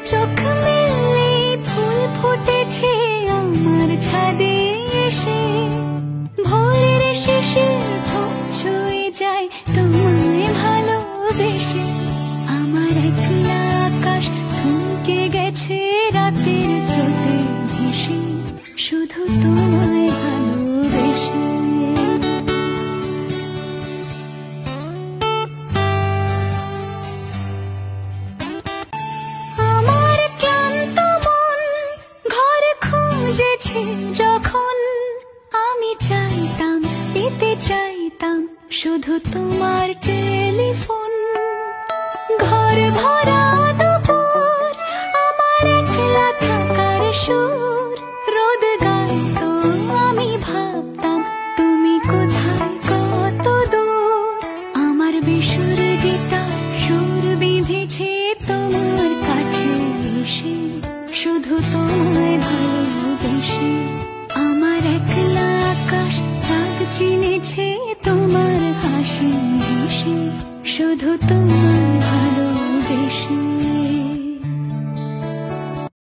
চোখ মেলে ফুল ফুটেছে আমার ছাদে এসে, ভোরের শিশির ঠোঁট ছুঁয়ে যায় তোমায় ভালোবেসে। আমার একলা আকাশ থমকে গেছে রাতের স্রোতে ভেসে, শুধু তোমায় ভালোবেসে। আমার ক্লান্ত মন ঘর খুঁজেছে যখন, আমি চাইতাম পেতে চাইতাম শুধু তোমার টেলিফোন। ঘর ভরা দুপুর আমার একলা থাকার সুর, রোদ গাইতো আমি ভাবতাম তুমি কোথায় কত দূর। আমার বেসুর গিটার সুর বিঁধেছে তোমার কাছে এসে, শুধু তোমায় ভালোবেসে। আমার একলা আকাশ চাঁদ চিনেছে তোমার হাসি হেসে, শুধু তোমায় ভালোবেসে।